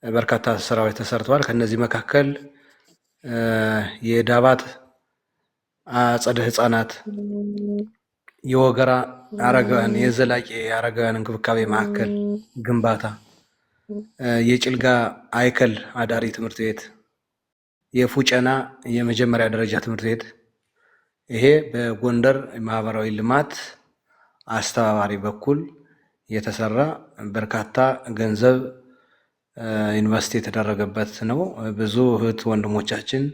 በርካታ ስራዎች ተሰርተዋል። ከነዚህ መካከል የዳባት አጸደ ህፃናት፣ የወገራ አረጋውያን የዘላቂ አረጋውያን እንክብካቤ ማዕከል ግንባታ፣ የጭልጋ አይከል አዳሪ ትምህርት ቤት፣ የፉጨና የመጀመሪያ ደረጃ ትምህርት ቤት ይሄ በጎንደር ማህበራዊ ልማት አስተባባሪ በኩል የተሰራ በርካታ ገንዘብ ኢንቨስት የተደረገበት ነው። ብዙ እህት ወንድሞቻችን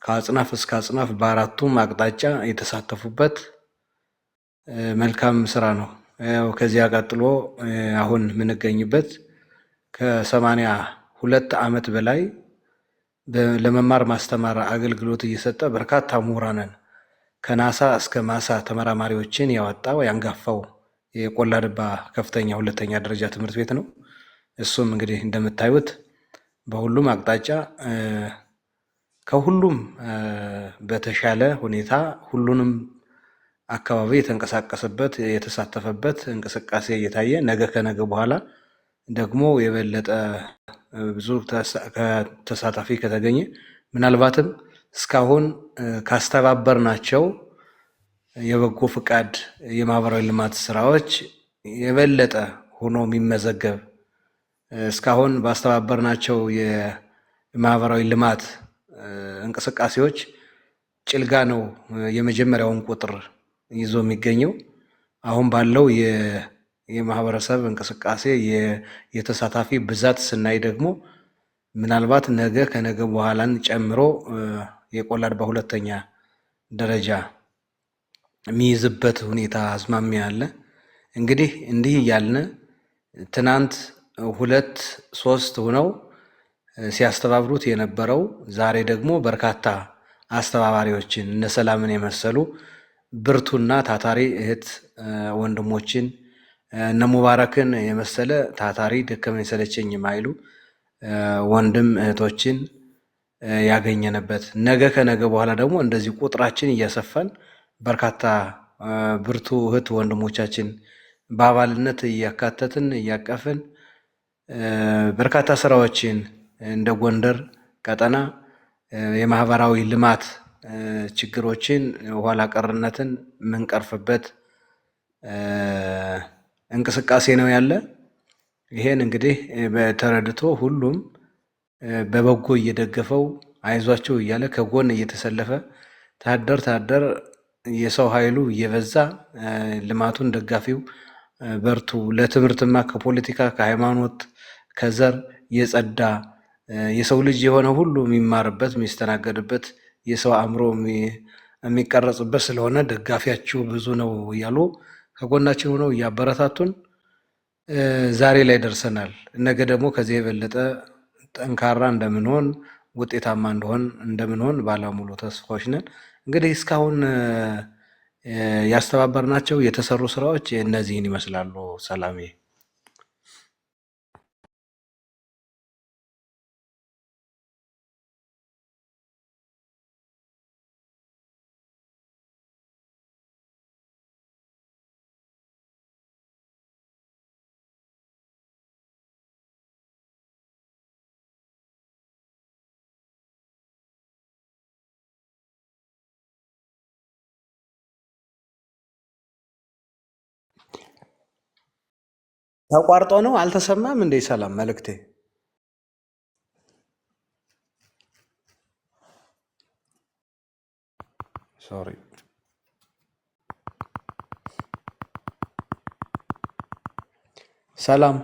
ከአጽናፍ እስከ አጽናፍ በአራቱም አቅጣጫ የተሳተፉበት መልካም ስራ ነው። ከዚያ ቀጥሎ አሁን የምንገኝበት ከ82 ዓመት በላይ ለመማር ማስተማር አገልግሎት እየሰጠ በርካታ ምሁራንን ከናሳ እስከ ማሳ ተመራማሪዎችን ያወጣው ያንጋፋው የቆላድባ ከፍተኛ ሁለተኛ ደረጃ ትምህርት ቤት ነው። እሱም እንግዲህ እንደምታዩት በሁሉም አቅጣጫ ከሁሉም በተሻለ ሁኔታ ሁሉንም አካባቢ የተንቀሳቀሰበት የተሳተፈበት እንቅስቃሴ እየታየ ነገ ከነገ በኋላ ደግሞ የበለጠ ብዙ ተሳታፊ ከተገኘ ምናልባትም እስካሁን ካስተባበርናቸው የበጎ ፍቃድ የማህበራዊ ልማት ስራዎች የበለጠ ሆኖ የሚመዘገብ እስካሁን ባስተባበርናቸው የማህበራዊ ልማት እንቅስቃሴዎች ጭልጋ ነው የመጀመሪያውን ቁጥር ይዞ የሚገኘው። አሁን ባለው የማህበረሰብ እንቅስቃሴ የተሳታፊ ብዛት ስናይ ደግሞ ምናልባት ነገ ከነገ በኋላን ጨምሮ የቆላድባ ሁለተኛ ደረጃ የሚይዝበት ሁኔታ አዝማሚያ አለ። እንግዲህ እንዲህ እያልን ትናንት 2-3 ሆነው ሲያስተባብሩት የነበረው ዛሬ ደግሞ በርካታ አስተባባሪዎችን እነ ሰላምን የመሰሉ ብርቱና ታታሪ እህት ወንድሞችን እነ ሙባረክን የመሰለ ታታሪ ደከመኝ ሰለቸኝ የማይሉ ወንድም እህቶችን ያገኘንበት ነገ ከነገ በኋላ ደግሞ እንደዚህ ቁጥራችን እያሰፋን በርካታ ብርቱ እህት ወንድሞቻችን በአባልነት እያካተትን እያቀፍን በርካታ ስራዎችን እንደ ጎንደር ቀጠና የማህበራዊ ልማት ችግሮችን ኋላ ቀርነትን የምንቀርፍበት እንቅስቃሴ ነው ያለ። ይሄን እንግዲህ በተረድቶ ሁሉም በበጎ እየደገፈው አይዟቸው እያለ ከጎን እየተሰለፈ ታደር የሰው ኃይሉ እየበዛ ልማቱን ደጋፊው በርቱ፣ ለትምህርትማ ከፖለቲካ ከሃይማኖት ከዘር የጸዳ የሰው ልጅ የሆነ ሁሉ የሚማርበት የሚስተናገድበት የሰው አእምሮ የሚቀረጽበት ስለሆነ ደጋፊያችሁ ብዙ ነው እያሉ ከጎናችን ሆነው እያበረታቱን ዛሬ ላይ ደርሰናል። ነገ ደግሞ ከዚህ የበለጠ ጠንካራ እንደምንሆን ውጤታማ እንደምንሆን ባለሙሉ ተስፋዎች ነን። እንግዲህ እስካሁን ያስተባበርናቸው የተሰሩ ስራዎች እነዚህን ይመስላሉ። ሰላሜ ተቋርጦ ነው አልተሰማም እንዴ? ሰላም መልእክቴ ሶሪ ሰላም